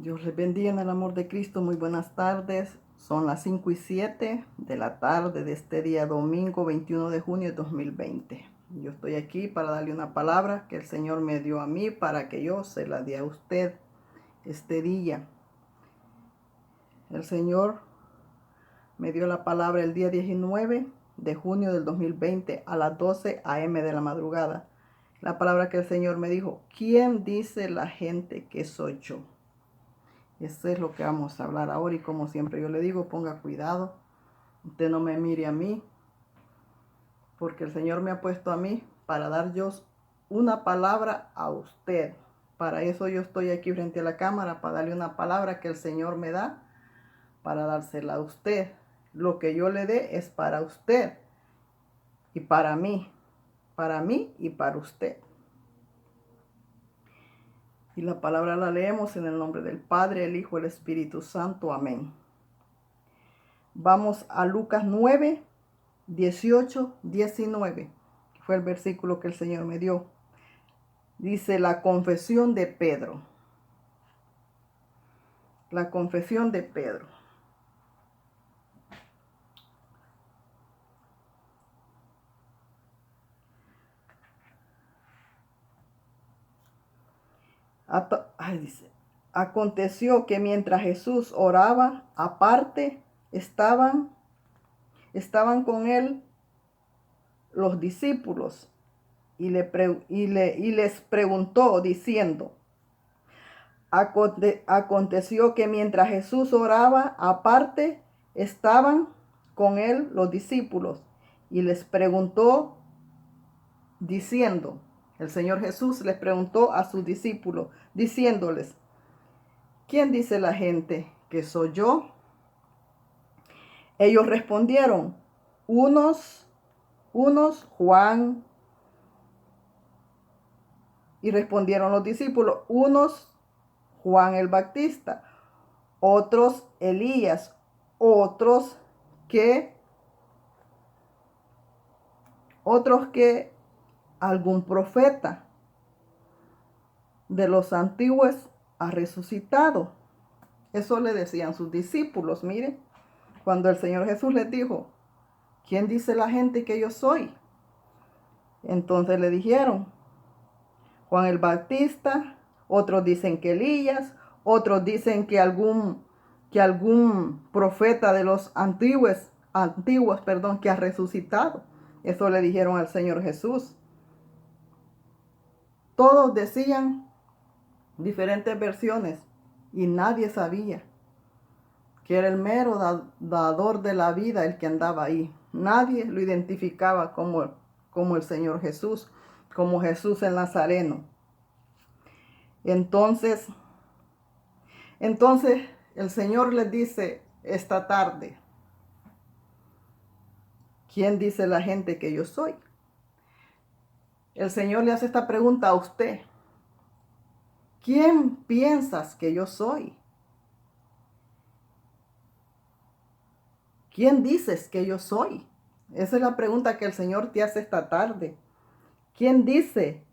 Dios les bendiga en el amor de Cristo. Muy buenas tardes. Son las 5:07 de la tarde de este día domingo 21 de junio de 2020. Yo estoy aquí para darle una palabra que el Señor me dio a mí para que yo se la dé a usted este día. El Señor me dio la palabra el día 19 de junio del 2020 a las 12 a.m. de la madrugada. La palabra que el Señor me dijo: ¿quién dice la gente que soy yo? Eso es lo que vamos a hablar ahora, y como siempre yo le digo, ponga cuidado. Usted no me mire a mí, porque el Señor me ha puesto a mí para dar yo una palabra a usted. Para eso yo estoy aquí frente a la cámara, para darle una palabra que el Señor me da, para dársela a usted. Lo que yo le dé es para usted y para mí y para usted. Y la palabra la leemos en el nombre del Padre, el Hijo y el Espíritu Santo. Amén. Vamos a Lucas 9, 18, 19, que fue el versículo que el Señor me dio. Dice: la confesión de Pedro. La confesión de Pedro. Dice: aconteció que mientras Jesús oraba aparte, estaban con él los discípulos, y les preguntó diciendo: aconteció que mientras Jesús oraba aparte, estaban con él los discípulos, y les preguntó diciendo, el Señor Jesús les preguntó a sus discípulos, diciéndoles: ¿quién dice la gente que soy yo? Ellos respondieron: unos Juan. Y respondieron los discípulos: unos Juan el Bautista, otros Elías, otros que algún profeta de los antiguos ha resucitado. Eso le decían sus discípulos. Mire, cuando el Señor Jesús les dijo: ¿quién dice la gente que yo soy? Entonces le dijeron: Juan el Bautista, otros dicen que Elías, otros dicen que algún profeta de los antiguos, que ha resucitado. Eso le dijeron al Señor Jesús. Todos decían diferentes versiones, y nadie sabía que era el mero dador de la vida el que andaba ahí. Nadie lo identificaba como el Señor Jesús, como Jesús el Nazareno. Entonces el Señor les dice esta tarde: ¿quién dice la gente que yo soy? El Señor le hace esta pregunta a usted: ¿quién piensas que yo soy? ¿Quién dices que yo soy? Esa es la pregunta que el Señor te hace esta tarde. ¿Quién dice?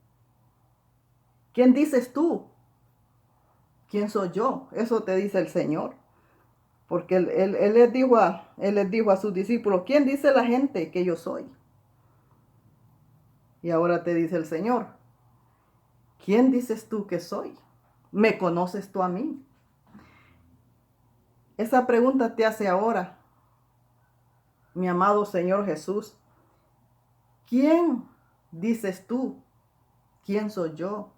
¿Quién dices tú? ¿Quién soy yo? Eso te dice el Señor. Porque él les dijo a sus discípulos: ¿quién dice la gente que yo soy? Y ahora te dice el Señor: ¿quién dices tú que soy? ¿Me conoces tú a mí? Esa pregunta te hace ahora, mi amado Señor Jesús: ¿quién dices tú? ¿Quién soy yo?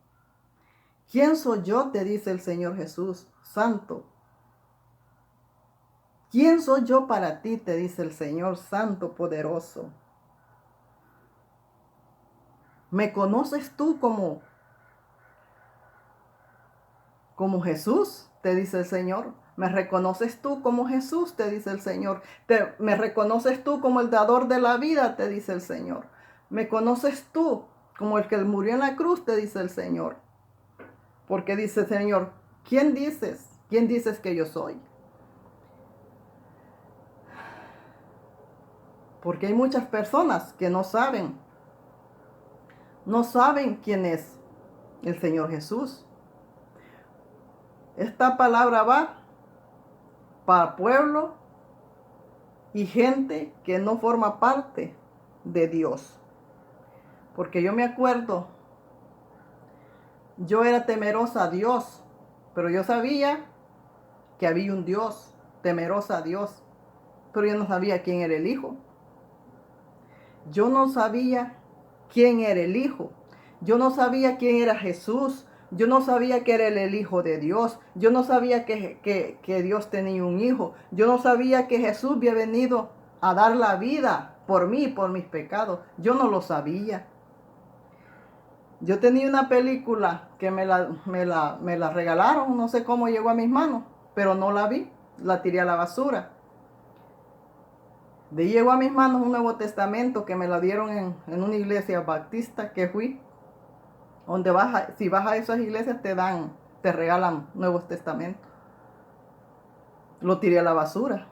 ¿Quién soy yo? Te dice el Señor Jesús, Santo. ¿Quién soy yo para ti? Te dice el Señor, Santo, poderoso. ¿Me conoces tú como Jesús? Te dice el Señor. ¿Me reconoces tú como Jesús? Te dice el Señor. ¿Me reconoces tú como el dador de la vida? Te dice el Señor. ¿Me conoces tú como el que murió en la cruz? Te dice el Señor. Porque dice el Señor: ¿quién dices? ¿Quién dices que yo soy? Porque hay muchas personas que no saben quién es el Señor Jesús. esta palabra va para pueblo y gente que no forma parte de Dios. Porque yo me acuerdo, yo era temerosa a Dios, pero yo sabía que había un Dios, temerosa a Dios, pero yo no sabía quién era el Hijo. Yo no sabía quién era el Hijo. Yo no sabía quién era Jesús. Yo no sabía que era el Hijo de Dios. Yo no sabía que Dios tenía un hijo. Yo no sabía que Jesús había venido a dar la vida por mí, por mis pecados. Yo no lo sabía. Yo tenía una película que me la regalaron. No sé cómo llegó a mis manos, pero no la vi. La tiré a la basura. De ahí llegó a mis manos un Nuevo Testamento que me lo dieron en una iglesia baptista que fui. Donde si vas a esas iglesias te regalan Nuevos Testamentos. Lo tiré a la basura.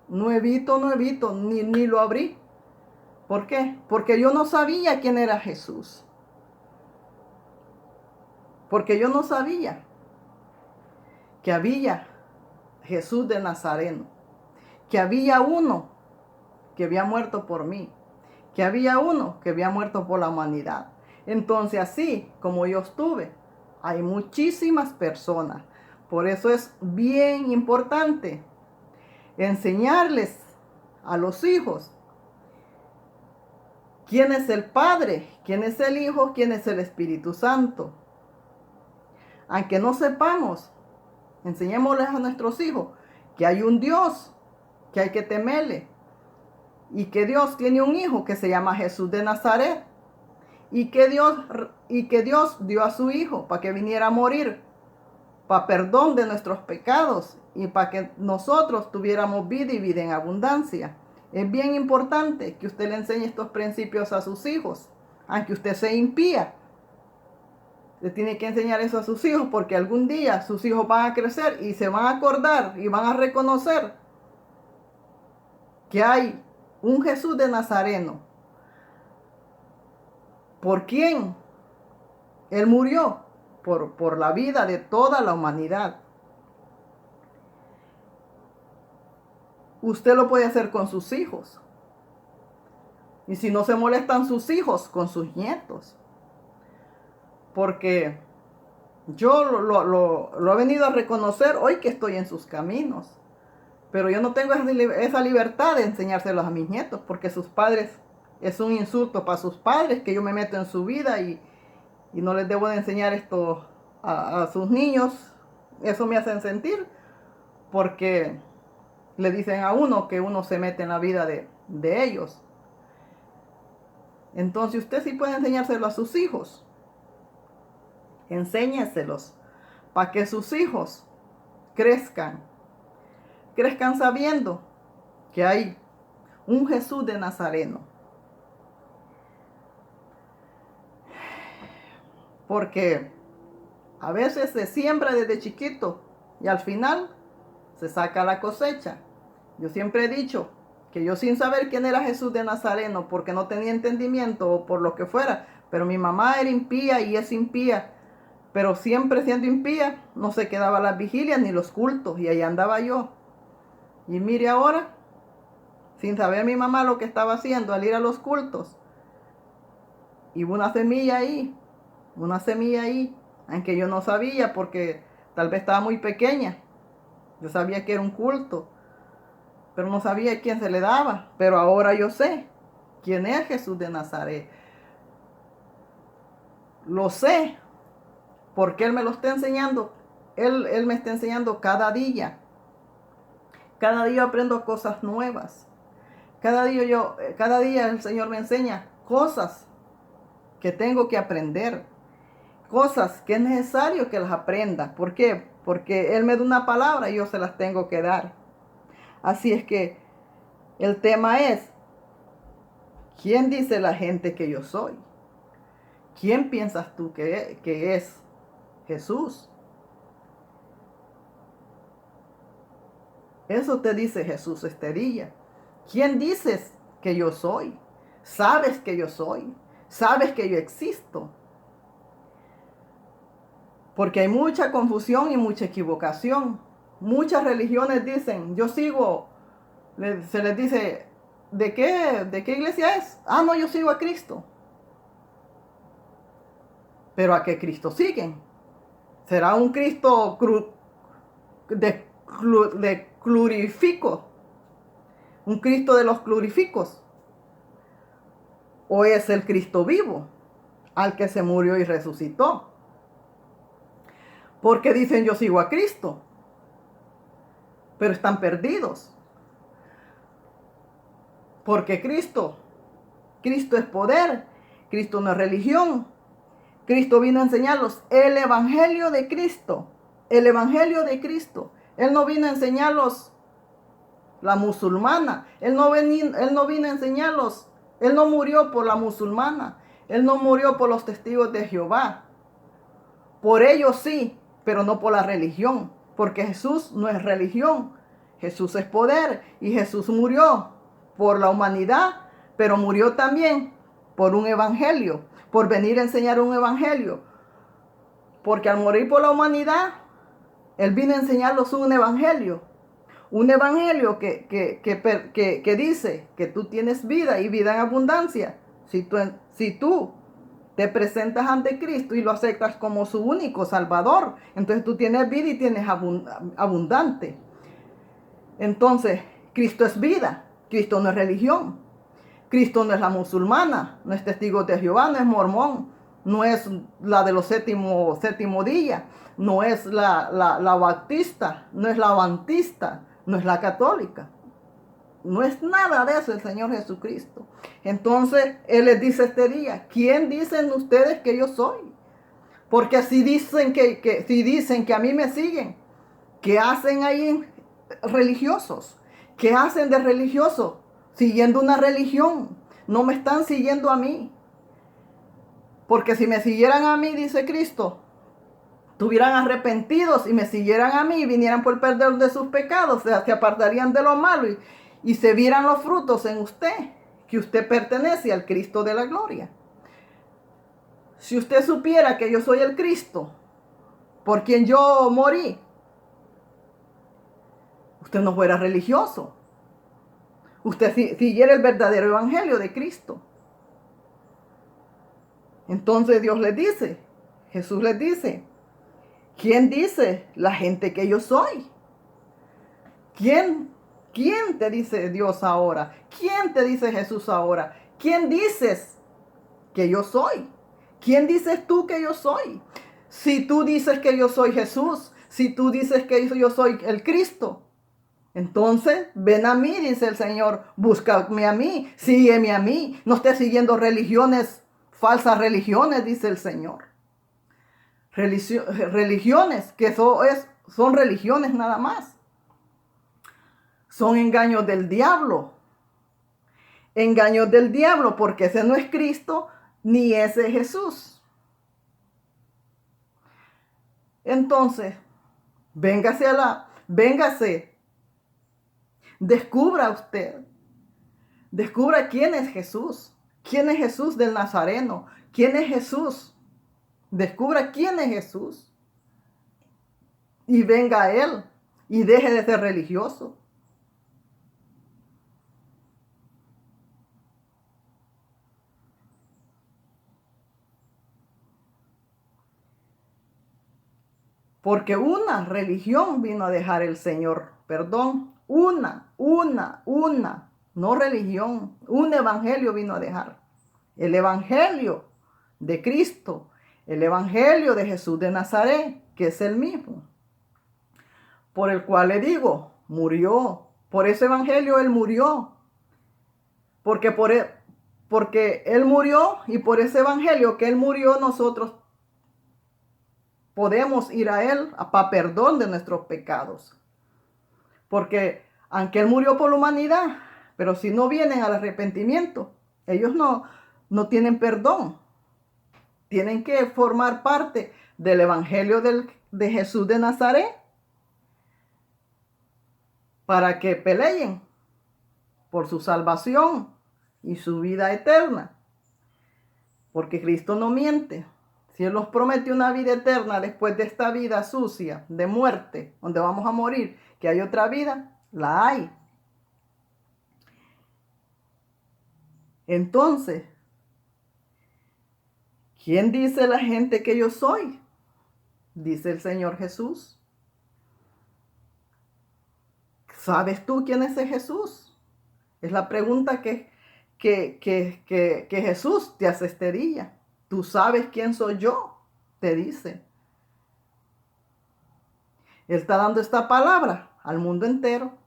Nuevito, ni lo abrí. ¿Por qué? Porque yo no sabía quién era Jesús. Porque yo no sabía que había Jesús de Nazareno. Que había uno que había muerto por mí. Que había uno que había muerto por la humanidad. Entonces, así como yo estuve, hay muchísimas personas. Por eso es bien importante enseñarles a los hijos quién es el Padre, quién es el Hijo, quién es el Espíritu Santo. Aunque no sepamos, enseñémosles a nuestros hijos que hay un Dios, que hay que temerle, y que Dios tiene un hijo que se llama Jesús de Nazaret. Y que Dios dio a su Hijo para que viniera a morir, para perdón de nuestros pecados y para que nosotros tuviéramos vida y vida en abundancia. Es bien importante que usted le enseñe estos principios a sus hijos, aunque usted sea impía. Le tiene que enseñar eso a sus hijos porque algún día sus hijos van a crecer y se van a acordar y van a reconocer que hay un Jesús de Nazareno. ¿Por quién? Él murió por la vida de toda la humanidad. Usted lo puede hacer con sus hijos. Y si no se molestan sus hijos, con sus nietos. Porque yo lo he venido a reconocer hoy que estoy en sus caminos. Pero yo no tengo esa libertad de enseñárselos a mis nietos. Porque sus padres, es un insulto para sus padres que yo me meto en su vida y no les debo de enseñar esto a sus niños. Eso me hacen sentir porque le dicen a uno que uno se mete en la vida de ellos. Entonces usted sí puede enseñárselo a sus hijos. Enséñaselos para que sus hijos crezcan sabiendo que hay un Jesús de Nazareno. Porque a veces se siembra desde chiquito y al final se saca la cosecha. Yo siempre he dicho que yo sin saber quién era Jesús de Nazareno, porque no tenía entendimiento o por lo que fuera, pero mi mamá era impía y es impía, pero siempre siendo impía no se quedaba las vigilias ni los cultos y ahí andaba yo. Y mire ahora, sin saber mi mamá lo que estaba haciendo al ir a los cultos, y hubo una semilla ahí, aunque yo no sabía porque tal vez estaba muy pequeña. Yo sabía que era un culto, pero no sabía quién se le daba. Pero ahora yo sé quién es Jesús de Nazaret. Lo sé porque Él me lo está enseñando. Él me está enseñando cada día. Cada día aprendo cosas nuevas. Cada día el Señor me enseña cosas que tengo que aprender. Cosas que es necesario que las aprenda. ¿Por qué? Porque Él me da una palabra y yo se las tengo que dar. Así es que el tema es, ¿quién dice la gente que yo soy? ¿Quién piensas tú que es Jesús? Eso te dice Jesús este día. ¿Quién dices que yo soy? ¿Sabes que yo soy? ¿Sabes que yo existo? Porque hay mucha confusión y mucha equivocación. Muchas religiones dicen, yo sigo, se les dice, ¿de qué iglesia es? Ah, no, yo sigo a Cristo. Pero ¿a qué Cristo siguen? ¿Será un Cristo de clurifico? ¿Un Cristo de los clurificos? ¿O es el Cristo vivo, al que se murió y resucitó? Porque dicen yo sigo a Cristo, pero están perdidos. Porque Cristo es poder, Cristo no es religión. Cristo vino a enseñarlos el evangelio de Cristo, el evangelio de Cristo. Él no vino a enseñarlos la musulmana, él no vino a enseñarlos, él no murió por la musulmana, él no murió por los testigos de Jehová. Por ellos sí, pero no por la religión, porque Jesús no es religión, Jesús es poder y Jesús murió por la humanidad, pero murió también por un evangelio, por venir a enseñar un evangelio, porque al morir por la humanidad, Él vino a enseñarlos un evangelio que dice que tú tienes vida y vida en abundancia. Si tú te presentas ante Cristo y lo aceptas como su único Salvador, entonces tú tienes vida y tienes abundante. Entonces, Cristo es vida, Cristo no es religión, Cristo no es la musulmana, no es testigo de Jehová, no es mormón, no es la de los séptimo día, no es la bautista, no es la adventista, no es la católica. No es nada de eso el Señor Jesucristo. Entonces, Él les dice este día, ¿quién dicen ustedes que yo soy? Porque si dicen que a mí me siguen, ¿qué hacen ahí religiosos? ¿Qué hacen de religiosos? Siguiendo una religión. No me están siguiendo a mí. Porque si me siguieran a mí, dice Cristo, estuvieran arrepentidos y me siguieran a mí y vinieran por el perdón de sus pecados, se apartarían de lo malo y se vieran los frutos en usted, que usted pertenece al Cristo de la gloria. Si usted supiera que yo soy el Cristo, por quien yo morí, usted no fuera religioso. Usted siguiera el verdadero evangelio de Cristo. Entonces Dios les dice, Jesús les dice, ¿quién dice la gente que yo soy? ¿Quién te dice Dios ahora? ¿Quién te dice Jesús ahora? ¿Quién dices que yo soy? ¿Quién dices tú que yo soy? Si tú dices que yo soy Jesús, si tú dices que yo soy el Cristo, entonces ven a mí, dice el Señor, búscame a mí, sígueme a mí, no estés siguiendo religiones, falsas religiones, dice el Señor. Religiones que son religiones nada más. Son engaños del diablo. Engaños del diablo, porque ese no es Cristo ni ese es Jesús. Entonces, véngase, descubra usted, descubra quién es Jesús del Nazareno, quién es Jesús, descubra quién es Jesús y venga a Él y deje de ser religioso. Porque una religión vino a dejar el Señor, perdón, una, no religión, un evangelio vino a dejar. El evangelio de Cristo, el evangelio de Jesús de Nazaret, que es el mismo, por el cual le digo, murió. Por ese evangelio Él murió. Porque Él murió y por ese evangelio que Él murió nosotros podemos ir a Él para perdón de nuestros pecados. Porque aunque Él murió por la humanidad, pero si no vienen al arrepentimiento, ellos no tienen perdón. Tienen que formar parte del evangelio de Jesús de Nazaret para que peleen por su salvación y su vida eterna. Porque Cristo no miente. Si Él nos promete una vida eterna después de esta vida sucia, de muerte, donde vamos a morir, que hay otra vida, la hay. Entonces, ¿quién dice la gente que yo soy? Dice el Señor Jesús. ¿Sabes tú quién es ese Jesús? Es la pregunta que Jesús te hace este día. ¿Tú sabes quién soy yo? Te dice. Él está dando esta palabra al mundo entero.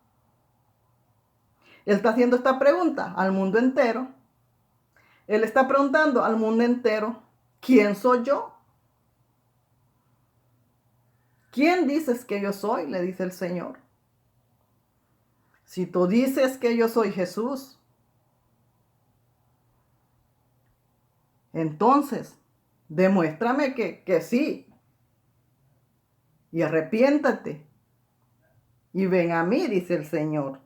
Él está haciendo esta pregunta al mundo entero. Él está preguntando al mundo entero, ¿quién soy yo? ¿Quién dices que yo soy? Le dice el Señor. Si tú dices que yo soy Jesús, entonces demuéstrame que sí. Y arrepiéntate. Y ven a mí, dice el Señor.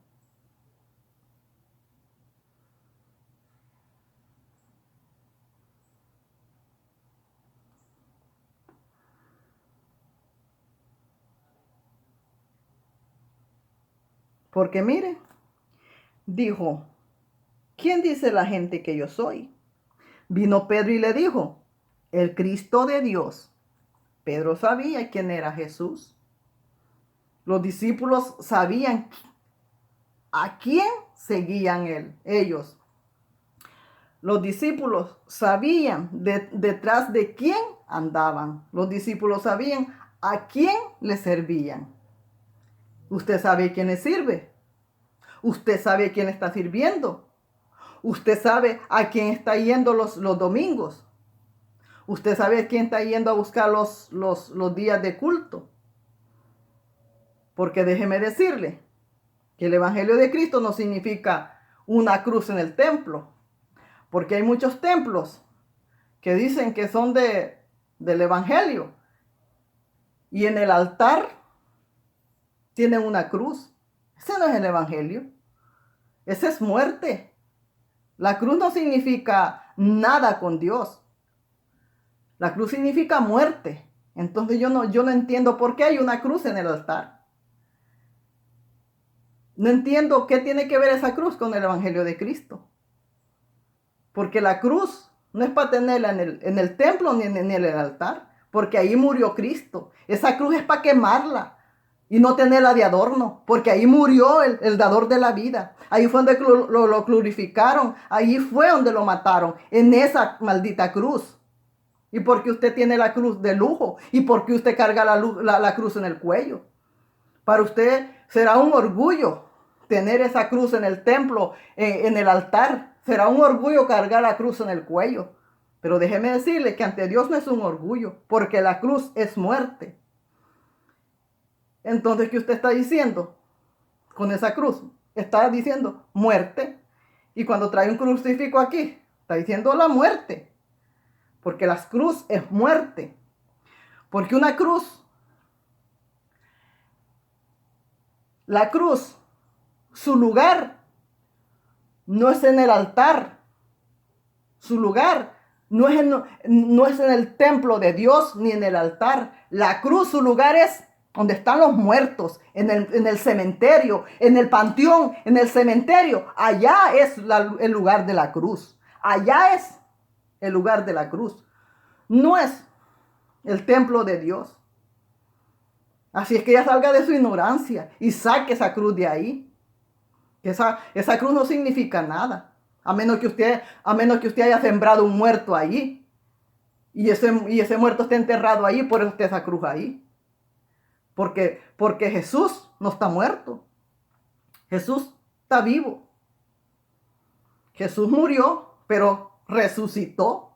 Porque mire, dijo, ¿quién dice la gente que yo soy? Vino Pedro y le dijo, el Cristo de Dios. Pedro sabía quién era Jesús. Los discípulos sabían a quién seguían ellos. Los discípulos sabían detrás de quién andaban. Los discípulos sabían a quién le servían. Usted sabe quién le sirve. Usted sabe quién está sirviendo. Usted sabe a quién está yendo los domingos. Usted sabe a quién está yendo a buscar los días de culto. Porque déjeme decirle que el Evangelio de Cristo no significa una cruz en el templo. Porque hay muchos templos que dicen que son del Evangelio. Y en el altar tienen una cruz. Ese no es el Evangelio. Esa es muerte. La cruz no significa nada con Dios. La cruz significa muerte. Entonces yo no entiendo por qué hay una cruz en el altar. No entiendo qué tiene que ver esa cruz con el Evangelio de Cristo. Porque la cruz no es para tenerla en el templo ni en el altar. Porque ahí murió Cristo. Esa cruz es para quemarla y no tenerla de adorno. Porque ahí murió el dador de la vida. Ahí fue donde lo glorificaron. Ahí fue donde lo mataron. En esa maldita cruz. Y porque usted tiene la cruz de lujo. Y porque usted carga la cruz en el cuello. Para usted será un orgullo tener esa cruz en el templo, en el altar. Será un orgullo cargar la cruz en el cuello. Pero déjeme decirle que ante Dios no es un orgullo, porque la cruz es muerte. Entonces, ¿qué usted está diciendo con esa cruz? Está diciendo muerte. Y cuando trae un crucifijo aquí, está diciendo la muerte. Porque la cruz es muerte. Porque una cruz, la cruz, su lugar no es en el altar. Su lugar no es en el templo de Dios ni en el altar. La cruz, su lugar es donde están los muertos, en el cementerio, en el panteón, en el cementerio. Allá es el lugar de la cruz. Allá es el lugar de la cruz. No es el templo de Dios. Así es que ya salga de su ignorancia y saque esa cruz de ahí. Esa cruz no significa nada. A menos que usted haya sembrado un muerto allí. Y ese muerto esté enterrado ahí, por eso está esa cruz ahí. Porque Jesús no está muerto. Jesús está vivo. Jesús murió, pero resucitó.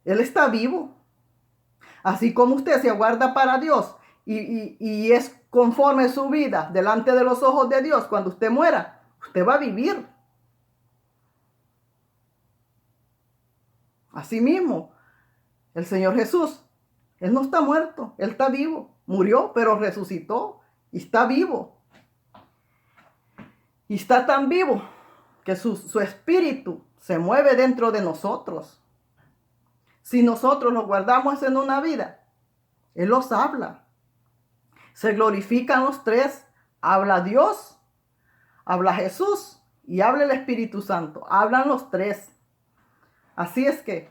Él está vivo. Así como usted se aguarda para Dios y es conforme su vida delante de los ojos de Dios, cuando usted muera, usted va a vivir. Asimismo, el Señor Jesús, Él no está muerto, Él está vivo. Murió, pero resucitó y está vivo. Y está tan vivo que su espíritu se mueve dentro de nosotros. Si nosotros los guardamos en una vida, Él los habla. Se glorifican los tres. Habla Dios, habla Jesús y habla el Espíritu Santo. Hablan los tres. Así es que,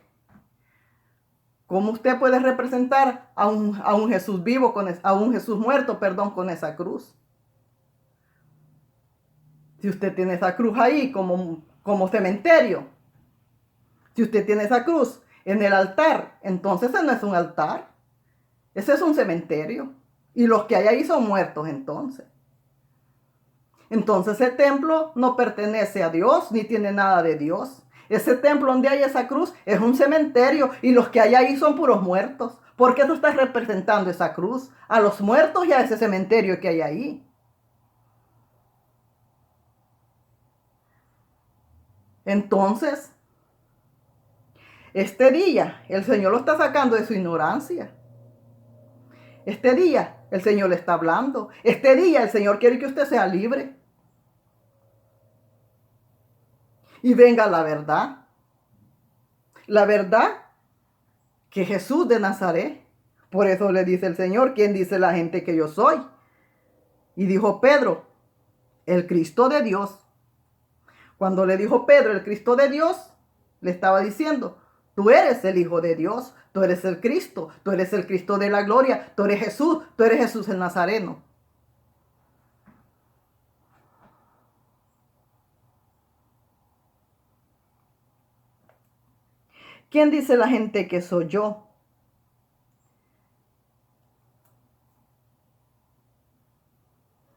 ¿cómo usted puede representar a un Jesús vivo, a un Jesús muerto, perdón, con esa cruz? Si usted tiene esa cruz ahí como cementerio, si usted tiene esa cruz en el altar, entonces ese no es un altar, ese es un cementerio. Y los que hay ahí son muertos entonces. Entonces ese templo no pertenece a Dios, ni tiene nada de Dios. Ese templo donde hay esa cruz es un cementerio y los que hay ahí son puros muertos. ¿Por qué tú estás representando esa cruz? A los muertos y a ese cementerio que hay ahí. Entonces, este día el Señor lo está sacando de su ignorancia. Este día el Señor le está hablando. Este día el Señor quiere que usted sea libre. Y venga la verdad. La verdad que Jesús de Nazaret. Por eso le dice el Señor, ¿quién dice la gente que yo soy? Y dijo Pedro, el Cristo de Dios. Cuando le dijo Pedro, el Cristo de Dios, le estaba diciendo, tú eres el Hijo de Dios, tú eres el Cristo de la gloria, tú eres Jesús el Nazareno. ¿Quién dice la gente que soy yo?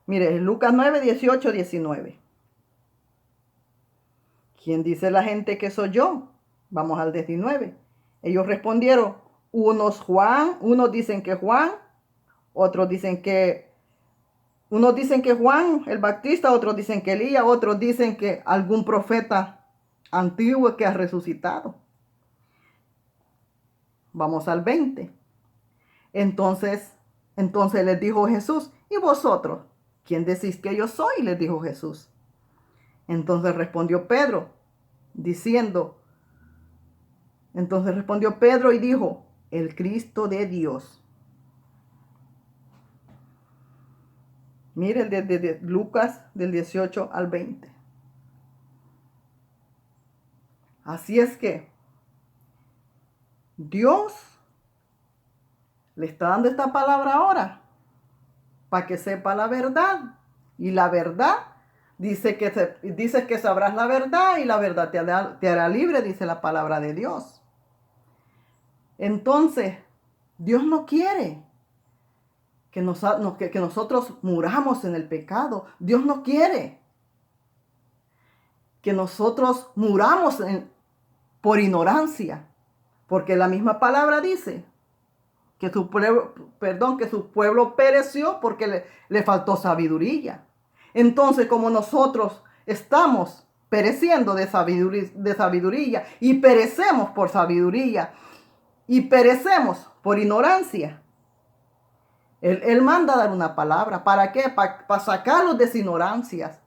Mire, Lucas 9, 18, 19. ¿Quién dice la gente que soy yo? Vamos al 19. Ellos respondieron, unos dicen que Juan, unos dicen que Juan el Bautista, otros dicen que Elías, otros dicen que algún profeta antiguo que ha resucitado. Vamos al 20. Entonces les dijo Jesús, ¿y vosotros? ¿Quién decís que yo soy? Les dijo Jesús. Entonces respondió Pedro y dijo, el Cristo de Dios. Mire el de Lucas del 18 al 20. Así es que Dios le está dando esta palabra ahora para que sepa la verdad. Y la verdad dice que sabrás la verdad y la verdad te hará libre, dice la palabra de Dios. Entonces, Dios no quiere que nosotros muramos en el pecado. Dios no quiere que nosotros muramos por ignorancia. Porque la misma palabra dice que su pueblo pereció porque le faltó sabiduría. Entonces, como nosotros estamos pereciendo de sabiduría y perecemos por sabiduría y perecemos por ignorancia, Él manda a dar una palabra. ¿Para qué? Para sacarlos de sus ignorancias.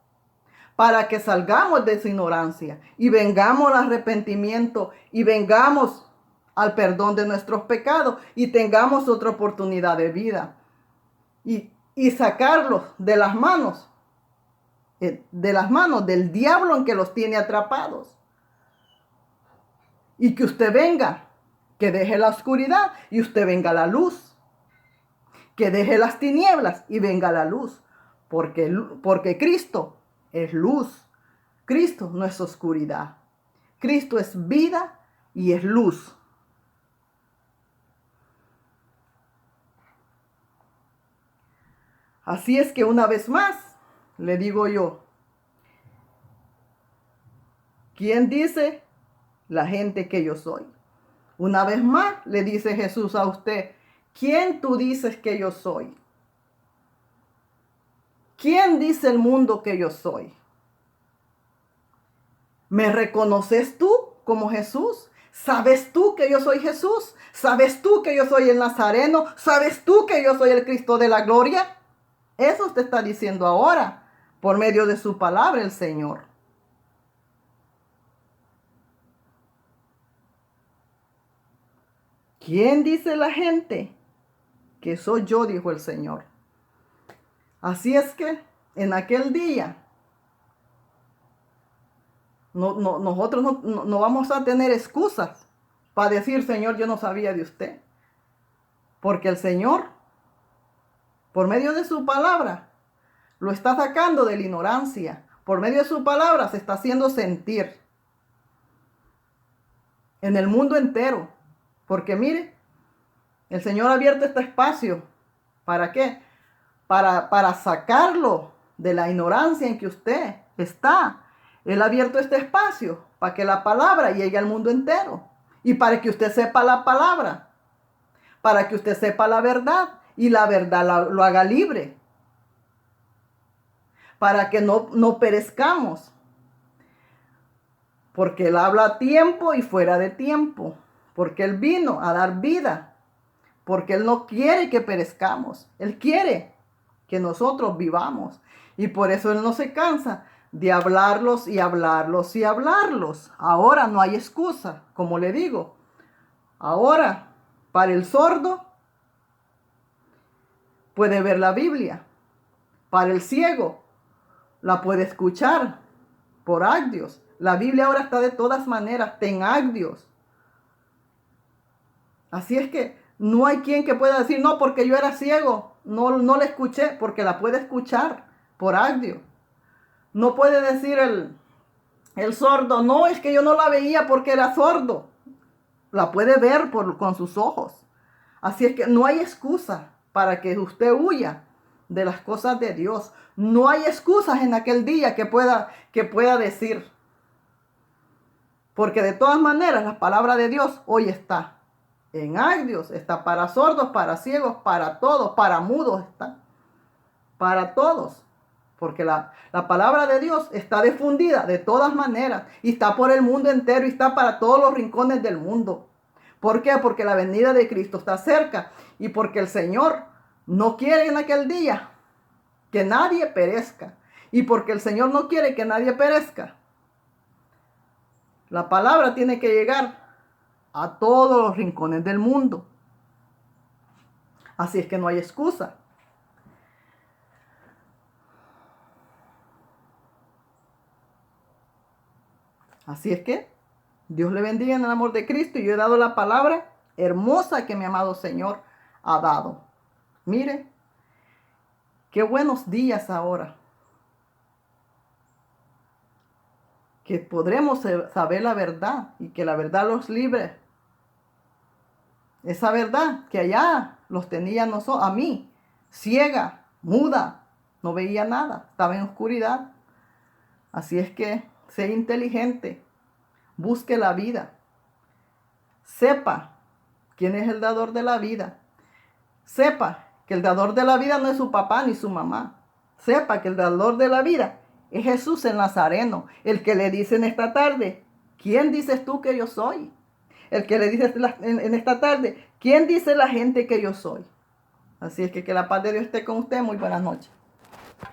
Para que salgamos de esa ignorancia y vengamos al arrepentimiento y vengamos al perdón de nuestros pecados y tengamos otra oportunidad de vida. Y sacarlos de las manos del diablo en que los tiene atrapados. Y que usted venga, que deje la oscuridad y usted venga a la luz. Que deje las tinieblas y venga la luz. Porque Cristo es luz. Cristo no es oscuridad. Cristo es vida y es luz. Así es que una vez más, le digo yo, ¿quién dice la gente que yo soy? Una vez más, le dice Jesús a usted, ¿quién tú dices que yo soy? ¿Quién dice el mundo que yo soy? ¿Me reconoces tú como Jesús? ¿Sabes tú que yo soy Jesús? ¿Sabes tú que yo soy el Nazareno? ¿Sabes tú que yo soy el Cristo de la gloria? Eso usted está diciendo ahora, por medio de su palabra, el Señor. ¿Quién dice la gente que soy yo? Dijo el Señor. Así es que en aquel día nosotros no vamos a tener excusas para decir, Señor, yo no sabía de usted. Porque el Señor, por medio de su palabra, lo está sacando de la ignorancia. Por medio de su palabra se está haciendo sentir en el mundo entero. Porque mire, el Señor ha abierto este espacio. ¿Para qué? Para sacarlo de la ignorancia en que usted está. Él ha abierto este espacio para que la palabra llegue al mundo entero. Y para que usted sepa la palabra. Para que usted sepa la verdad. Y la verdad lo haga libre. Para que no perezcamos. Porque Él habla a tiempo y fuera de tiempo. Porque Él vino a dar vida. Porque Él no quiere que perezcamos. Él quiere que nosotros vivamos. Y por eso Él no se cansa de hablarlos y hablarlos y hablarlos. Ahora no hay excusa, como le digo. Ahora, para el sordo, puede ver la Biblia. Para el ciego, la puede escuchar por audios. La Biblia ahora está de todas maneras en audios. Así es que no hay quien que pueda decir, no, porque yo era ciego, no la escuché, porque la puede escuchar por audio. No puede decir el sordo, no, es que yo no la veía porque era sordo. La puede ver con sus ojos. Así es que no hay excusa para que usted huya de las cosas de Dios. No hay excusas en aquel día que pueda decir. Porque de todas maneras la palabra de Dios hoy está en audios, está para sordos, para ciegos, para todos, para mudos está. Para todos. Porque la palabra de Dios está difundida de todas maneras. Y está por el mundo entero y está para todos los rincones del mundo. ¿Por qué? Porque la venida de Cristo está cerca. Y porque el Señor no quiere en aquel día que nadie perezca. Y porque el Señor no quiere que nadie perezca. La palabra tiene que llegar a todos los rincones del mundo. Así es que no hay excusa. Así es que Dios le bendiga en el amor de Cristo. Y yo he dado la palabra hermosa que mi amado Señor ha dado. Mire, qué buenos días ahora. Que podremos saber la verdad y que la verdad los libre. Esa verdad que allá los tenía a mí, ciega, muda, no veía nada, estaba en oscuridad. Así es que sé inteligente, busque la vida, sepa quién es el dador de la vida, sepa que el dador de la vida no es su papá ni su mamá, sepa que el dador de la vida es Jesús el Nazareno, el que le dice en esta tarde, ¿quién dices tú que yo soy? El que le dice en esta tarde, ¿quién dice la gente que yo soy? Así es que la paz de Dios esté con usted. Muy buenas noches.